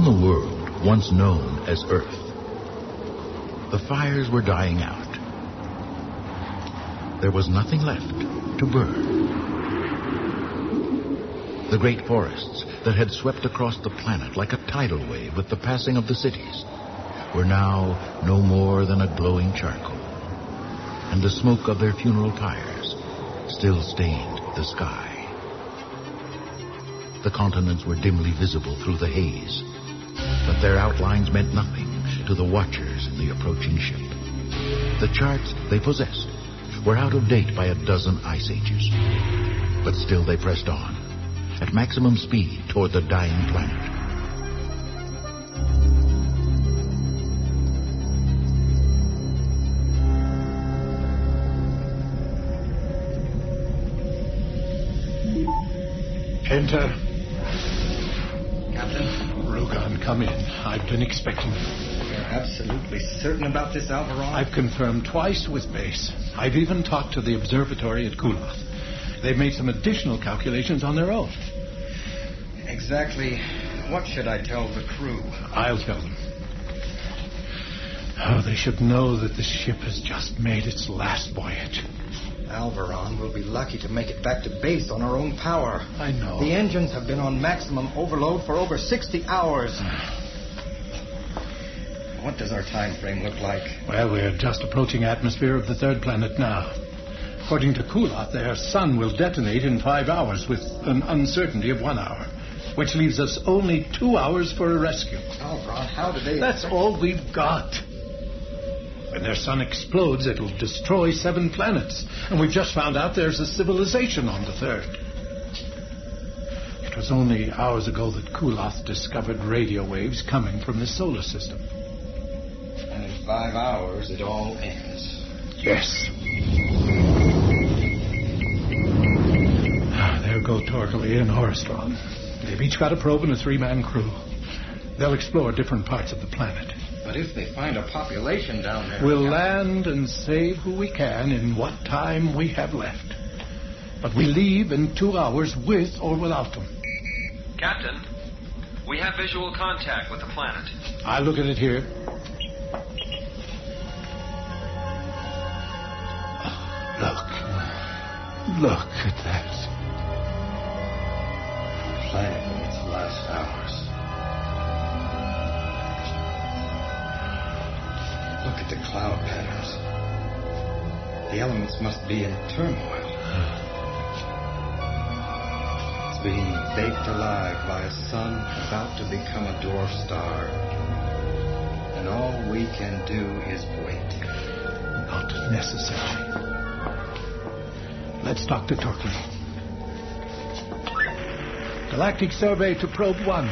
the world once known as Earth, the fires were dying out. There was nothing left to burn. The great forests that had swept across the planet like a tidal wave with the passing of the cities were now no more than a glowing charcoal, and the smoke of their funeral pyres still stained the sky. The continents were dimly visible through the haze, but their outlines meant nothing to the watchers in the approaching ship. The charts they possessed were out of date by a dozen ice ages, but still they pressed on at maximum speed toward the dying planet. Enter. Captain? Rugan, come in. I've been expecting you. You're absolutely certain about this, Alvaron? I've confirmed twice with base. I've even talked to the observatory at Kulath. They've made some additional calculations on their own. Exactly what should I tell the crew? I'll tell them. Oh, they should know that the ship has just made its last voyage. Alvaron will be lucky to make it back to base on our own power. I know. The engines have been on maximum overload for over 60 hours. What does our time frame look like? Well, we're just approaching atmosphere of the third planet now. According to Kulath, their sun will detonate in 5 hours with an uncertainty of 1 hour, which leaves us only 2 hours for a rescue. Alvaron, how did they... That's all we've got. When their sun explodes, it'll destroy 7 planets. And we've just found out there's a civilization on the third. It was only hours ago that Kulath discovered radio waves coming from the solar system. And in 5 hours, it all ends. Yes. There go Torkely and Horstron. They've each got a probe and a 3-man crew. They'll explore different parts of the planet. But if they find a population down there... We'll land and save who we can in what time we have left. But we leave in 2 hours with or without them. Captain, we have visual contact with the planet. I'll look at it here. Look at that. The planet in its last hours. Look at the cloud patterns. The elements must be in turmoil. It's being baked alive by a sun about to become a dwarf star. And all we can do is wait. Not necessary. Let's talk to Torkely. Galactic survey to probe 1.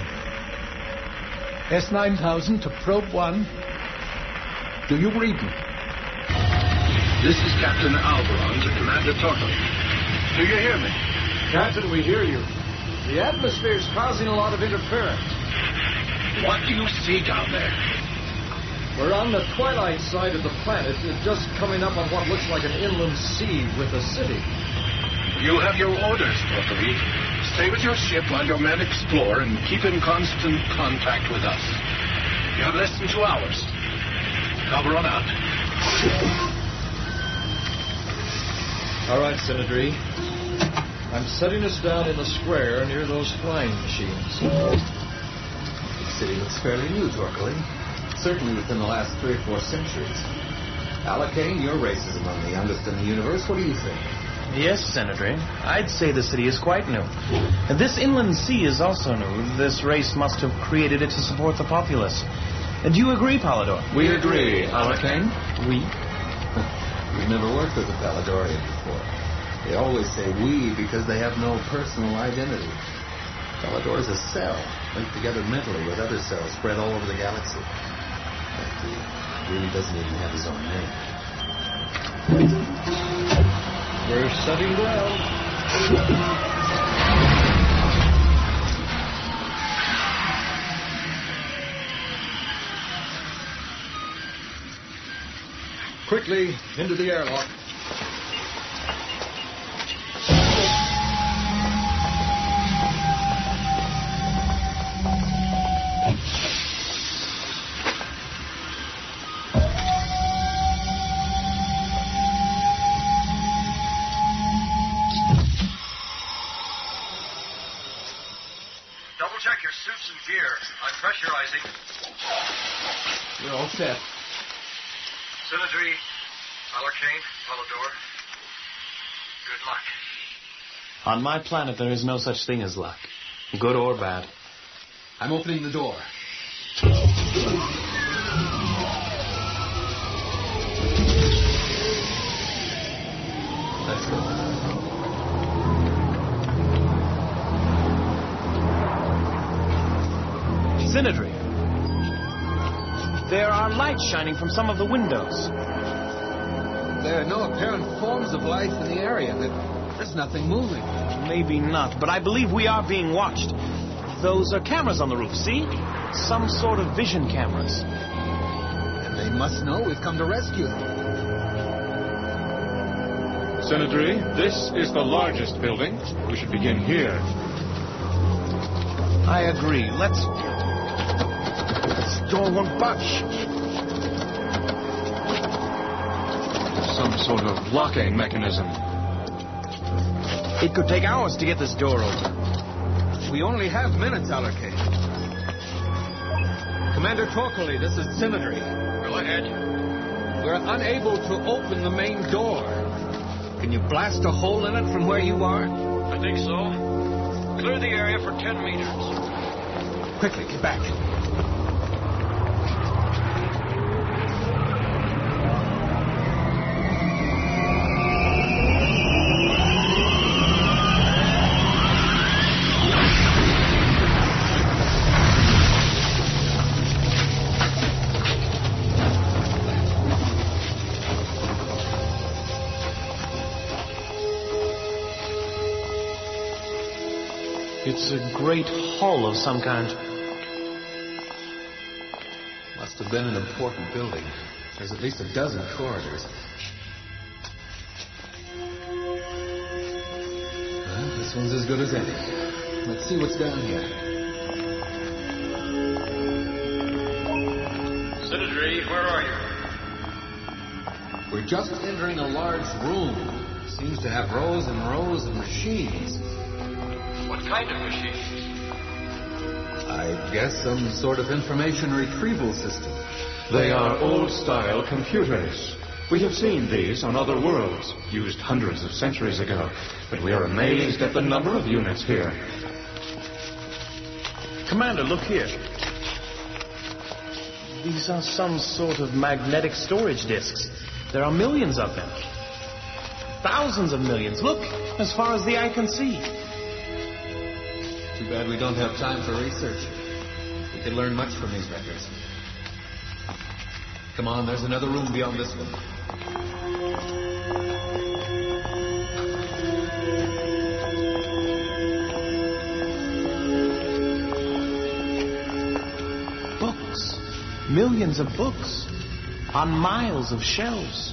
S9000 to probe 1. Do you read me? This is Captain Alvaron to Commander Torkely. Do you hear me? Captain, we hear you. The atmosphere's causing a lot of interference. What do you see down there? We're on the twilight side of the planet, just coming up on what looks like an inland sea with a city. You have your orders, Torkely. Stay with your ship while your men explore and keep in constant contact with us. You have less than 2 hours. Alvaron out. All right, Senator. I'm setting us down in the square near those flying machines. The city looks fairly new, Torkely. Certainly within the last 3 or 4 centuries. Alakane, your race is among the youngest in the universe. What do you think? Yes, Senator. I'd say the city is quite new. And this inland sea is also new. This race must have created it to support the populace. Do you agree, Pallador? We agree, Alakane. We? We've never worked with a Palladorian before. They always say we because they have no personal identity. Pallador is a cell, linked together mentally with other cells spread all over the galaxy. But he really doesn't even have his own name. We're setting ground. Quickly, into the airlock. Initializing. We're all set. Symmetry, Alarcane, Polydor. Good luck. On my planet, there is no such thing as luck, good or bad. I'm opening the door. Let's go. Synodry. There are lights shining from some of the windows. There are no apparent forms of life in the area. There's nothing moving. Maybe not, but I believe we are being watched. Those are cameras on the roof, see? Some sort of vision cameras. And they must know we've come to rescue them. Synodry, this is the largest building. We should begin here. I agree. This door won't budge. Some sort of locking mechanism. It could take hours to get this door open. We only have minutes, Alarcane. Commander Torquely, this is Synodry. Go ahead. We're unable to open the main door. Can you blast a hole in it from where you are? I think so. Clear the area for 10 meters. Quickly, get back. It's a great hall of some kind. Must have been an important building. There's at least a dozen corridors. Well, this one's as good as any. Let's see what's down here. Synodry, where are you? We're just entering a large room. Seems to have rows and rows of machines. What kind of machines? I guess some sort of information retrieval system. They are old-style computers. We have seen these on other worlds, used hundreds of centuries ago, but we are amazed at the number of units here. Commander, look here. These are some sort of magnetic storage disks. There are millions of them. Thousands of millions. Look, as far as the eye can see. Too bad we don't have time for research. We could learn much from these records. Come on, there's another room beyond this one. Books. Millions of books. On miles of shelves.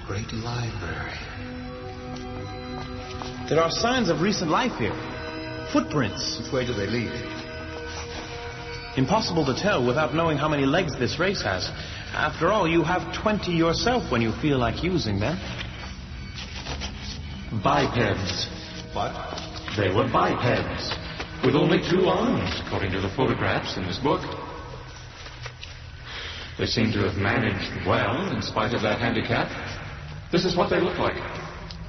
Great library. There are signs of recent life here. Footprints. Which way do they lead? Impossible to tell without knowing how many legs this race has. After all, you have 20 yourself when you feel like using them. Bipeds. What? They were bipeds, with only 2 arms, according to the photographs in this book. They seem to have managed well, in spite of that handicap. This is what they look like.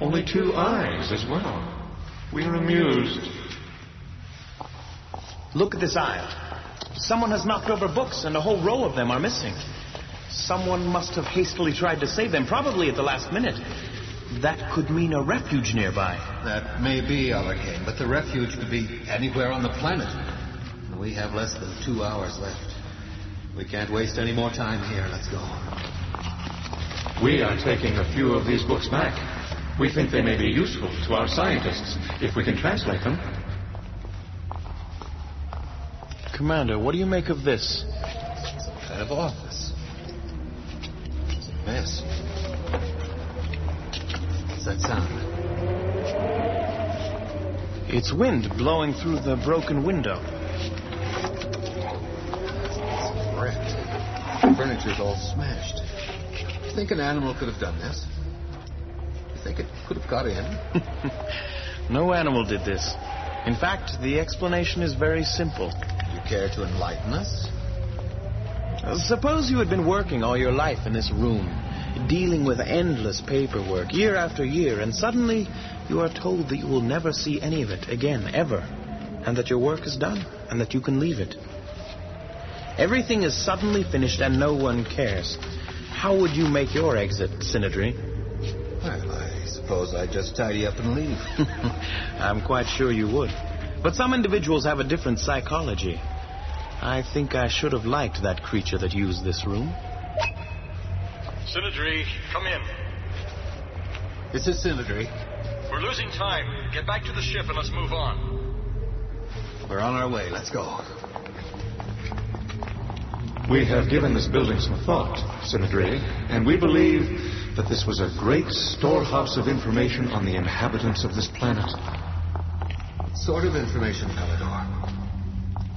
Only 2 eyes as well. We are amused. Look at this aisle. Someone has knocked over books, and a whole row of them are missing. Someone must have hastily tried to save them, probably at the last minute. That could mean a refuge nearby. That may be, Alarcane, but the refuge could be anywhere on the planet. And we have less than 2 hours left. We can't waste any more time here. Let's go. We are taking a few of these books back. We think they may be useful to our scientists, if we can translate them. Commander, what do you make of this? Some kind of office. It's a mess. What's that sound? It's wind blowing through the broken window. It's wrecked. The furniture's all smashed. You think an animal could have done this? You think it could have got in? No animal did this. In fact, the explanation is very simple. You care to enlighten us? Suppose you had been working all your life in this room, dealing with endless paperwork year after year, and suddenly you are told that you will never see any of it again, ever, and that your work is done, and that you can leave it. Everything is suddenly finished and no one cares. How would you make your exit, Synodry? Well, I suppose I'd just tidy up and leave. I'm quite sure you would. But some individuals have a different psychology. I think I should have liked that creature that used this room. Synodry, come in. This is Synodry. We're losing time. Get back to the ship and let's move on. We're on our way. Let's go. We have given this building some thought, Synodry, and we believe that this was a great storehouse of information on the inhabitants of this planet. What sort of information, Palador?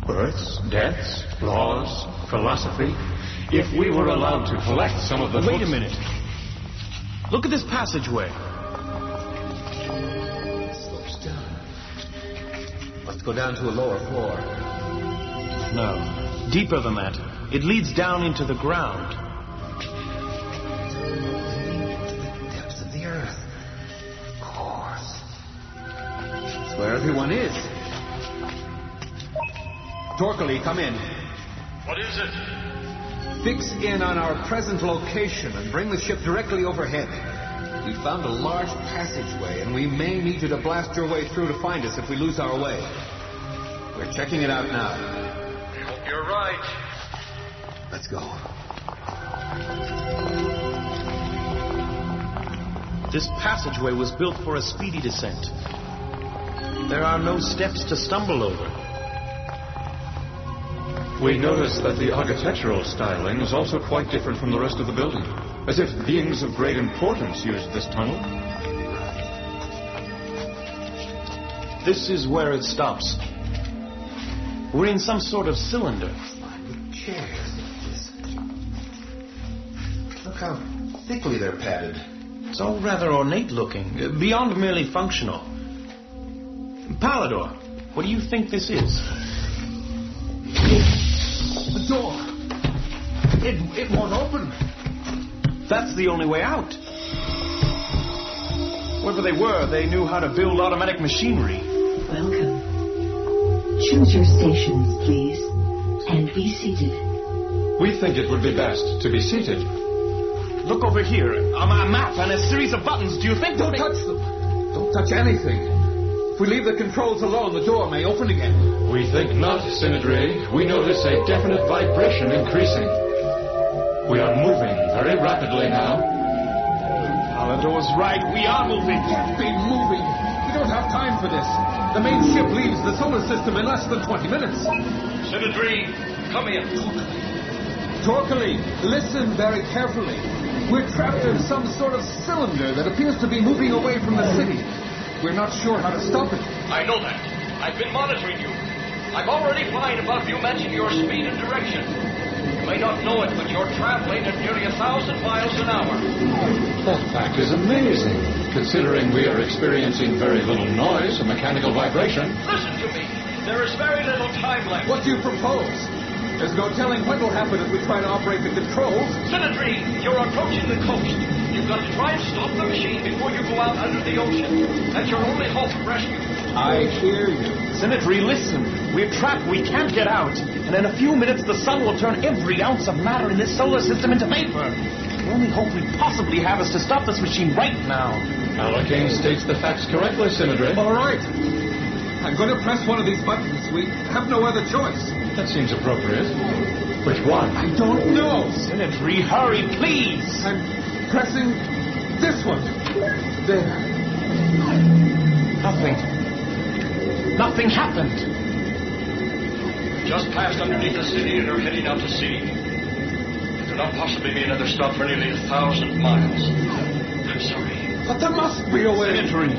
Births, deaths, laws, philosophy. If we were allowed to collect some of the Wait a books... minute. Look at this passageway. It slopes down. Let's go down to a lower floor. No, deeper than that. It leads down into the ground. To the depths of the earth. Of course. That's where everyone is. Torkely, come in. What is it? Fix in on our present location and bring the ship directly overhead. We found a large passageway, and we may need you to blast your way through to find us if we lose our way. We're checking it out now. I hope you're right. Let's go. This passageway was built for a speedy descent. There are no steps to stumble over. We notice that the architectural styling is also quite different from the rest of the building, as if beings of great importance used this tunnel. This is where it stops. We're in some sort of cylinder. Chairs. Look how thickly they're padded. It's all rather ornate looking, beyond merely functional. Palador, what do you think this is? The door. It won't open. That's the only way out. Whoever they were, they knew how to build automatic machinery. Welcome. Choose your stations, please, and be seated. We think it would be best to be seated. Look over here, a map and a series of buttons. Do you think... Don't touch them. Don't touch anything. If we leave the controls alone, the door may open again. We think not, Synodry. We notice a definite vibration increasing. We are moving very rapidly now. Palador's right. We are moving. Can't be moving. We don't have time for this. The main ship leaves the solar system in less than 20 minutes. Synodry, come in. Torkely, listen very carefully. We're trapped in some sort of cylinder that appears to be moving away from the city. We're not sure how to stop it. I know that. I've been monitoring you. I'm already flying above you, matching your speed and direction. You may not know it, but you're traveling at nearly 1,000 miles an hour. That fact is amazing, considering we are experiencing very little noise and mechanical vibration. Listen to me. There is very little time left. What do you propose? There's no telling what will happen if we try to operate the controls. Synodry, you're approaching the coast. You've got to try and stop the machine before you go out under the ocean. That's your only hope of rescue. I hear you. Synodry, listen. We're trapped. We can't get out. And in a few minutes, the sun will turn every ounce of matter in this solar system into vapor. The only hope we possibly have is to stop this machine right now. Alakane states the facts correctly, Synodry. All right. I'm going to press one of these buttons. We have no other choice. That seems appropriate. Which one? I don't know. Synodry, hurry, please. I'm pressing this one. There. Nothing happened. Just passed underneath the city and are heading out to sea. There could not possibly be another stop for nearly 1,000 miles. I'm sorry. But there must be a way. Synodry,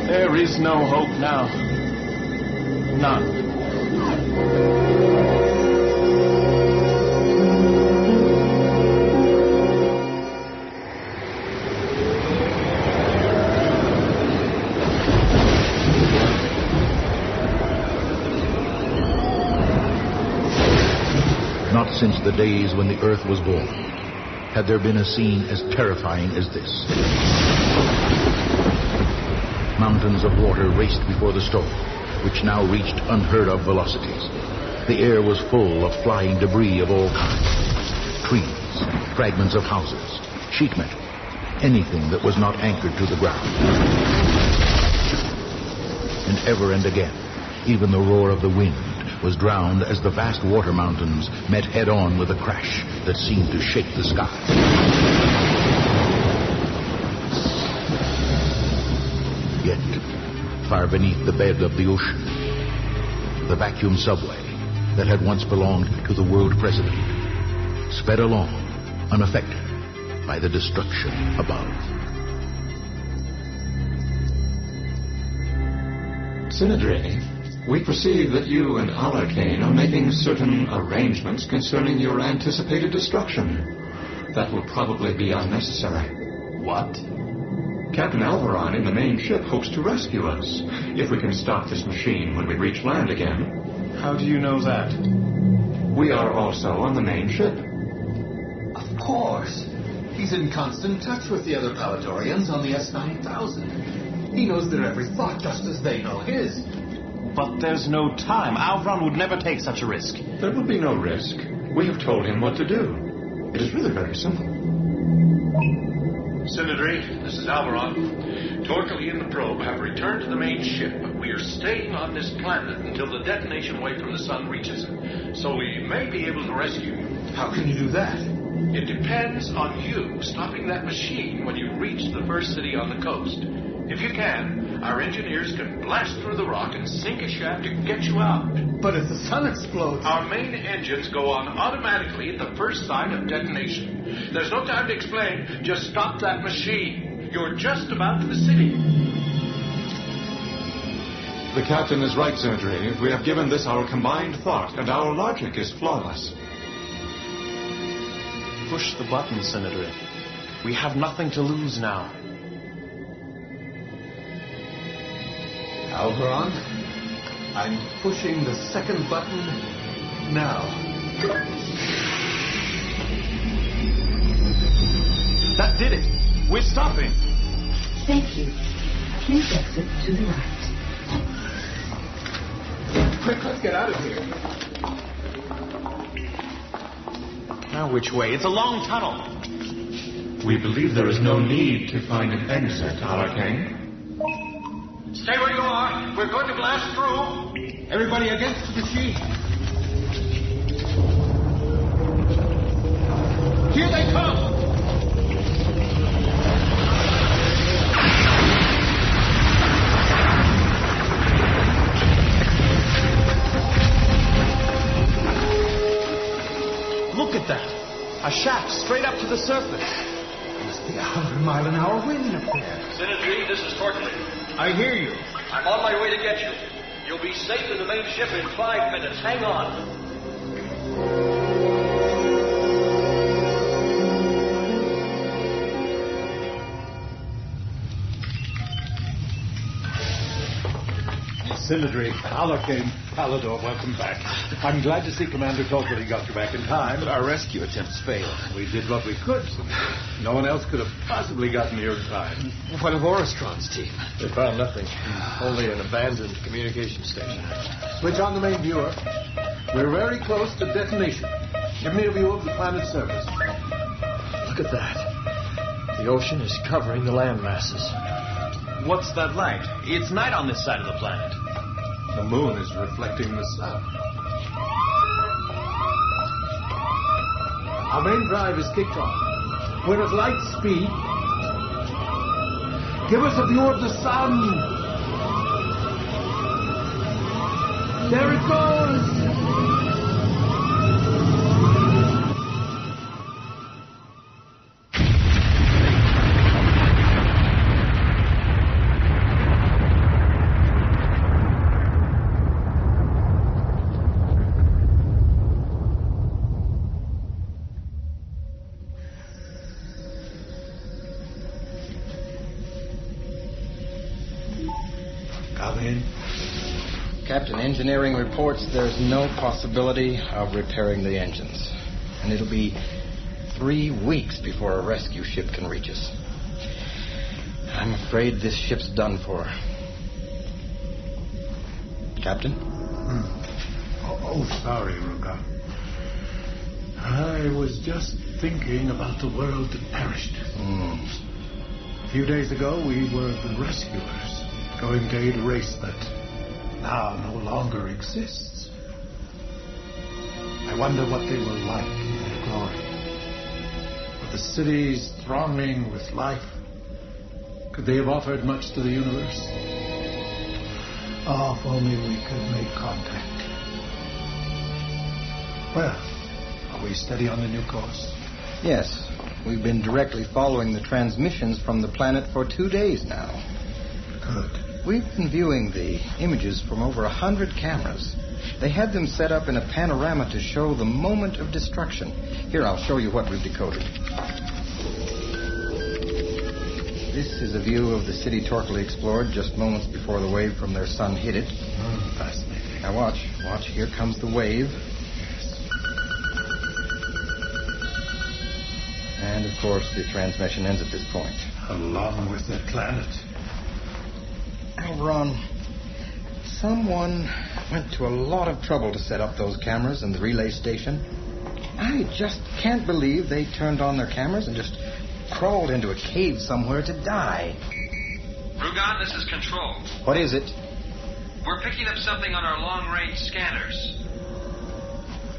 there is no hope now. None. Not since the days when the Earth was born had there been a scene as terrifying as this. Mountains of water raced before the storm, which now reached unheard-of velocities. The air was full of flying debris of all kinds. Trees, fragments of houses, sheet metal, anything that was not anchored to the ground. And ever and again, even the roar of the wind was drowned as the vast water mountains met head-on with a crash that seemed to shake the sky. Yet, far beneath the bed of the ocean, the vacuum subway that had once belonged to the world president sped along, unaffected by the destruction above. Sinadrini, we perceive that you and Alarcane are making certain arrangements concerning your anticipated destruction. That will probably be unnecessary. What? Captain Alvaron in the main ship hopes to rescue us, if we can stop this machine when we reach land again. How do you know that? We are also on the main ship. Of course. He's in constant touch with the other Paladorians on the S9000. He knows their every thought just as they know his. But there's no time. Alvaron would never take such a risk. There will be no risk. We have told him what to do. It is really very simple. Sinadri, this is Alvaron. Torkely and the probe have returned to the main ship, but we are staying on this planet until the detonation wave from the sun reaches it. So we may be able to rescue you. How can you do that? It depends on you stopping that machine when you reach the first city on the coast. If you can, our engineers can blast through the rock and sink a shaft to get you out. But if the sun explodes... Our main engines go on automatically at the first sign of detonation. There's no time to explain. Just stop that machine. You're just about to the city. The captain is right, Sinadrini. We have given this our combined thought, and our logic is flawless. Push the button, Sinadrini. We have nothing to lose now. Alvaron, I'm pushing the second button now. That did it. We're stopping. Thank you. Please exit to the right. Quick, let's get out of here. Now which way? It's a long tunnel. We believe there is no need to find an exit, Alarcane. Stay where you are. We're going to blast through. Everybody against the machine. Here they come! Look at that. A shaft straight up to the surface. Must be 100-mile-an-hour wind up there. Sinadri, this is Torkely. I hear you. I'm on my way to get you. You'll be safe in the main ship in 5 minutes. Hang on. Sinadri, Alarcane, Palador, welcome back. I'm glad to see Commander Torkely got you back in time. But our rescue attempts failed. We did what we could, Sinadri. No one else could have possibly gotten here in time. What of Oristron's team? They found nothing. Only an abandoned communication station. Switch on the main viewer. We're very close to detonation. Give me a view of the planet's surface. Look at that. The ocean is covering the land masses. What's that light? It's night on this side of the planet. The moon is reflecting the sun. Our main drive is kicked off. We're at light speed. Give us a view of the sun. There it goes. Captain, engineering reports there's no possibility of repairing the engines. And it'll be 3 weeks before a rescue ship can reach us. I'm afraid this ship's done for. Captain? Sorry, Ruga. I was just thinking about the world that perished. A few days ago, we were the rescuers, going to aid a race that now no longer exists. I wonder what they were like in their glory. Were the cities thronging with life? Could they have offered much to the universe? Oh, if only we could make contact. Well, are we steady on the new course? Yes. We've been directly following the transmissions from the planet for 2 days now. Good. We've been viewing the images from over 100 cameras. They had them set up in a panorama to show the moment of destruction. Here, I'll show you what we've decoded. This is a view of the city Torquely explored just moments before the wave from their sun hit it. Fascinating. Now watch. Here comes the wave. And, of course, the transmission ends at this point. Along with the planet. Ron, someone went to a lot of trouble to set up those cameras in the relay station. I just can't believe they turned on their cameras and just crawled into a cave somewhere to die. Rugan, this is Control. What is it? We're picking up something on our long-range scanners.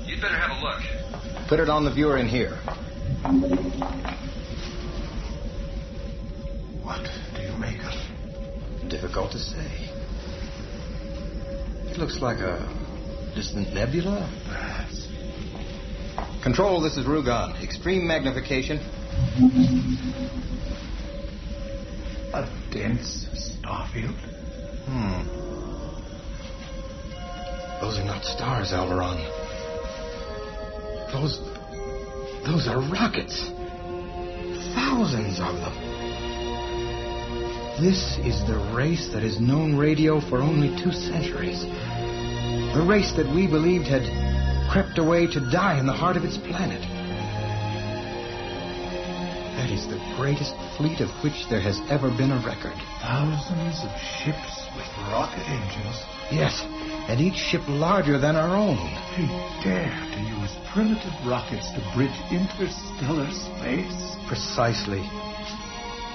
You'd better have a look. Put it on the viewer in here. What do you make of it? Difficult to say. It looks like a distant nebula. Perhaps. Control, this is Rugan. Extreme magnification. A dense starfield? Those are not stars, Alvaron. Those are rockets. Thousands of them. This is the race that has known radio for only 2 centuries. The race that we believed had crept away to die in the heart of its planet. That is the greatest fleet of which there has ever been a record. Thousands of ships with rocket engines. Yes, and each ship larger than our own. They dare to use primitive rockets to bridge interstellar space. Precisely.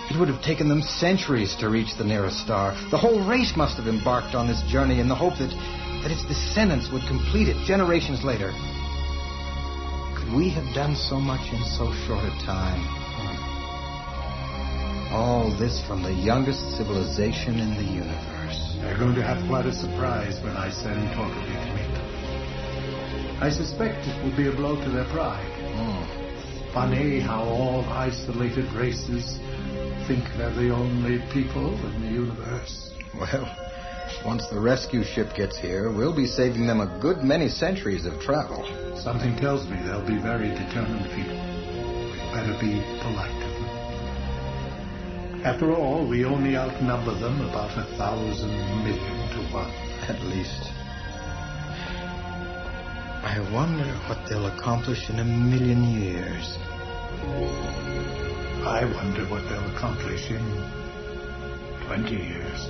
It would have taken them centuries to reach the nearest star. The whole race must have embarked on this journey in the hope that its descendants would complete it generations later. Could we have done so much in so short a time? All this from the youngest civilization in the universe. They're going to have quite a surprise when I send Torquely to meet them. I suspect it will be a blow to their pride. Funny how all isolated races think they're the only people in the universe. Well, once the rescue ship gets here, we'll be saving them a good many centuries of travel. Something tells me they'll be very determined people. We'd better be polite to them. After all, we only outnumber them about 1,000 million to 1. At least. I wonder what they'll accomplish in 1,000,000 years. I wonder what they'll accomplish in 20 years.